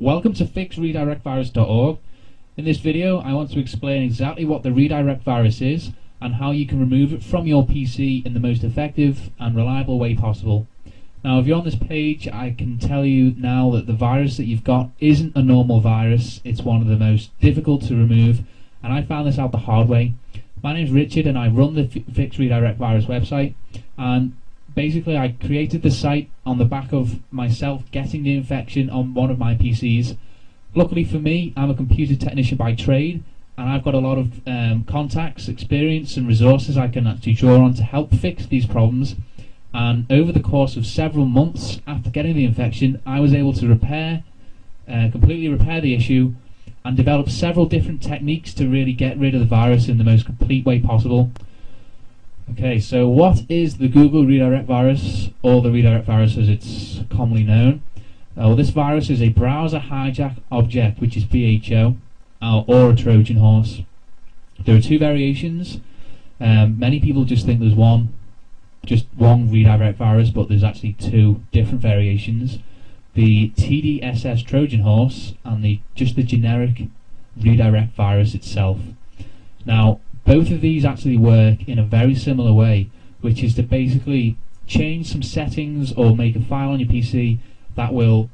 Welcome to fixredirectvirus.org. In this video I want to explain exactly what the redirect virus is and how you can remove it from your PC in the most effective and reliable way possible. Now if you're on this page, I can tell you now that the virus that you've got isn't a normal virus. It's one of the most difficult to remove, and I found this out the hard way. My name is Richard and I run the Fix Redirect Virus website, and basically I created the site on the back of myself getting the infection on one of my PCs. Luckily for me, I'm a computer technician by trade, and I've got a lot of contacts, experience and resources I can actually draw on to help fix these problems. And over the course of several months after getting the infection, I was able to completely repair the issue and develop several different techniques to really get rid of the virus in the most complete way possible. Okay, so what is the Google redirect virus, or the redirect virus as it's commonly known? Well, this virus is a browser hijack object, which is BHO, or a Trojan horse. There are two variations. Many people just think there's one redirect virus, but there's actually two different variations. The TDSS Trojan horse and just the generic redirect virus itself. Now, both of these actually work in a very similar way, which is to basically change some settings or make a file on your PC that will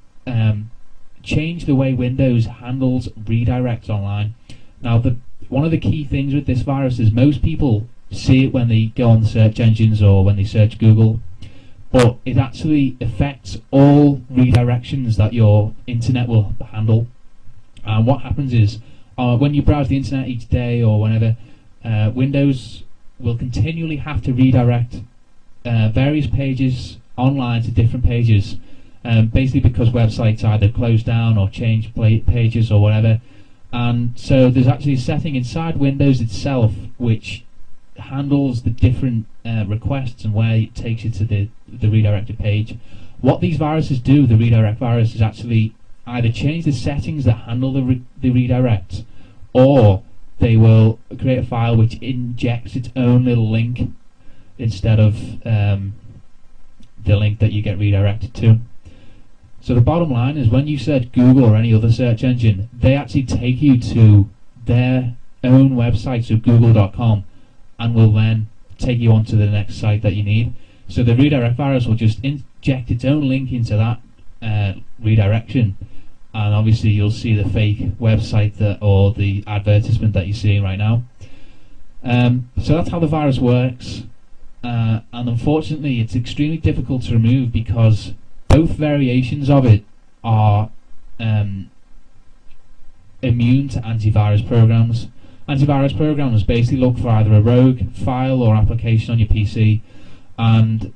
change the way Windows handles redirects online. Now, one of the key things with this virus is most people see it when they go on the search engines or when they search Google, but it actually affects all redirections that your internet will handle. And what happens is, when you browse the internet each day or whenever, Windows will continually have to redirect various pages online to different pages, basically because websites either close down or change pages or whatever. And so there's actually a setting inside Windows itself which handles the different requests and where it takes you to the redirected page. What these viruses do, the redirect virus, is actually either change the settings that handle the redirect, or they will create a file which injects its own little link instead of the link that you get redirected to. So the bottom line is, when you search Google or any other search engine, they actually take you to their own website, so google.com, and will then take you onto the next site that you need. So the redirect virus will just inject its own link into that redirection, and obviously you'll see the fake website or the advertisement that you're seeing right now. So that's how the virus works, and unfortunately it's extremely difficult to remove because both variations of it are immune to antivirus programs. Antivirus programs basically look for either a rogue file or application on your PC, and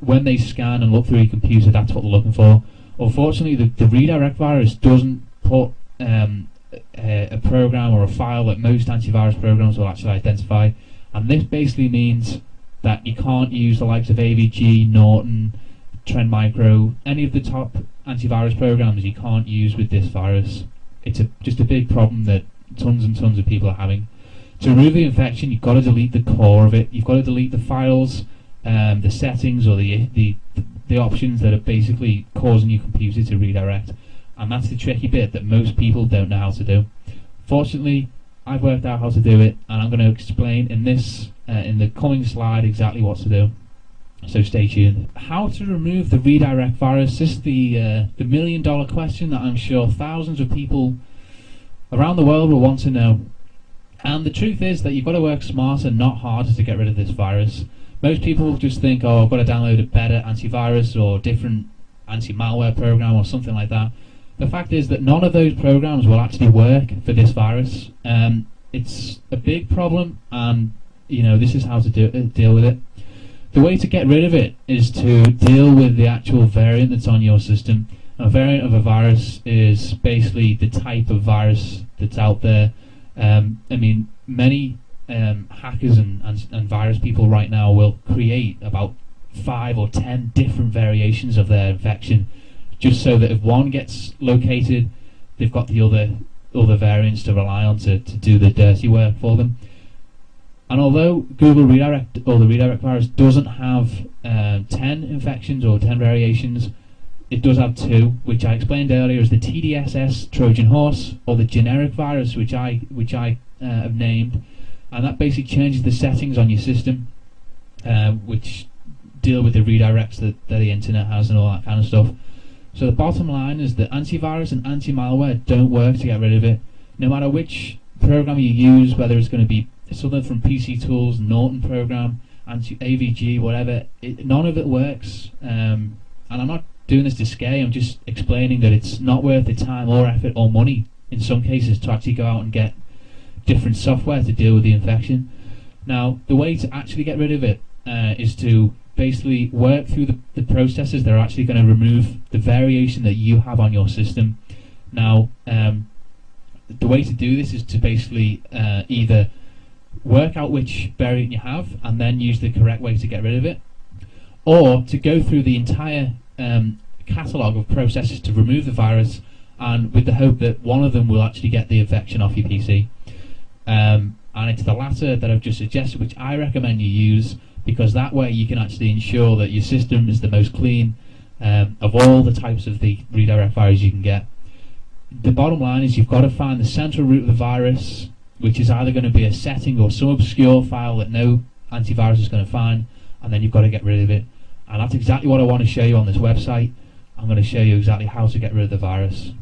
when they scan and look through your computer, that's what they're looking for. Unfortunately, the redirect virus doesn't put a program or a file that most antivirus programs will actually identify, and this basically means that you can't use the likes of AVG, Norton, Trend Micro, any of the top antivirus programs you can't use with this virus. It's just a big problem that tons and tons of people are having. To remove the infection, you've got to delete the core of it. You've got to delete the files, the settings, or the options that are basically causing your computer to redirect. And that's the tricky bit that most people don't know how to do. Fortunately, I've worked out how to do it, and I'm going to explain in the coming slide exactly what to do. So stay tuned. How to remove the redirect virus? This is the million-dollar question that I'm sure thousands of people around the world will want to know. And the truth is that you've got to work smarter, not harder, to get rid of this virus. Most people just think, oh, I've got to download a better antivirus or different anti-malware program or something like that. The fact is that none of those programs will actually work for this virus. It's a big problem, and this is how to deal with it. The way to get rid of it is to deal with the actual variant that's on your system. A variant of a virus is basically the type of virus that's out there. Many hackers and virus people right now will create about 5 or 10 different variations of their infection, just so that if one gets located, they've got the other variants to rely on to do the dirty work for them. And although Google Redirect or the redirect virus doesn't have 10 infections or 10 variations, it does have two, which I explained earlier as the TDSS Trojan horse, or the generic virus, which I have named, and that basically changes the settings on your system, which deal with the redirects that the internet has and all that kind of stuff. So the bottom line is that antivirus and anti-malware don't work to get rid of it. No matter which program you use, whether it's going to be something from PC Tools, Norton program, AVG, whatever, none of it works. And I'm not doing this to scare you, I'm just explaining that it's not worth the time or effort or money in some cases to actually go out and get different software to deal with the infection. Now, the way to actually get rid of it is to basically work through the processes that are actually going to remove the variation that you have on your system. Now, the way to do this is to basically either work out which variant you have and then use the correct way to get rid of it, or to go through the entire catalogue of processes to remove the virus, and with the hope that one of them will actually get the infection off your PC. And it's the latter that I've just suggested, which I recommend you use, because that way you can actually ensure that your system is the most clean of all the types of the redirect virus you can get. The bottom line is you've got to find the central root of the virus, which is either going to be a setting or some obscure file that no antivirus is going to find, and then you've got to get rid of it. And that's exactly what I want to show you on this website. I'm going to show you exactly how to get rid of the virus.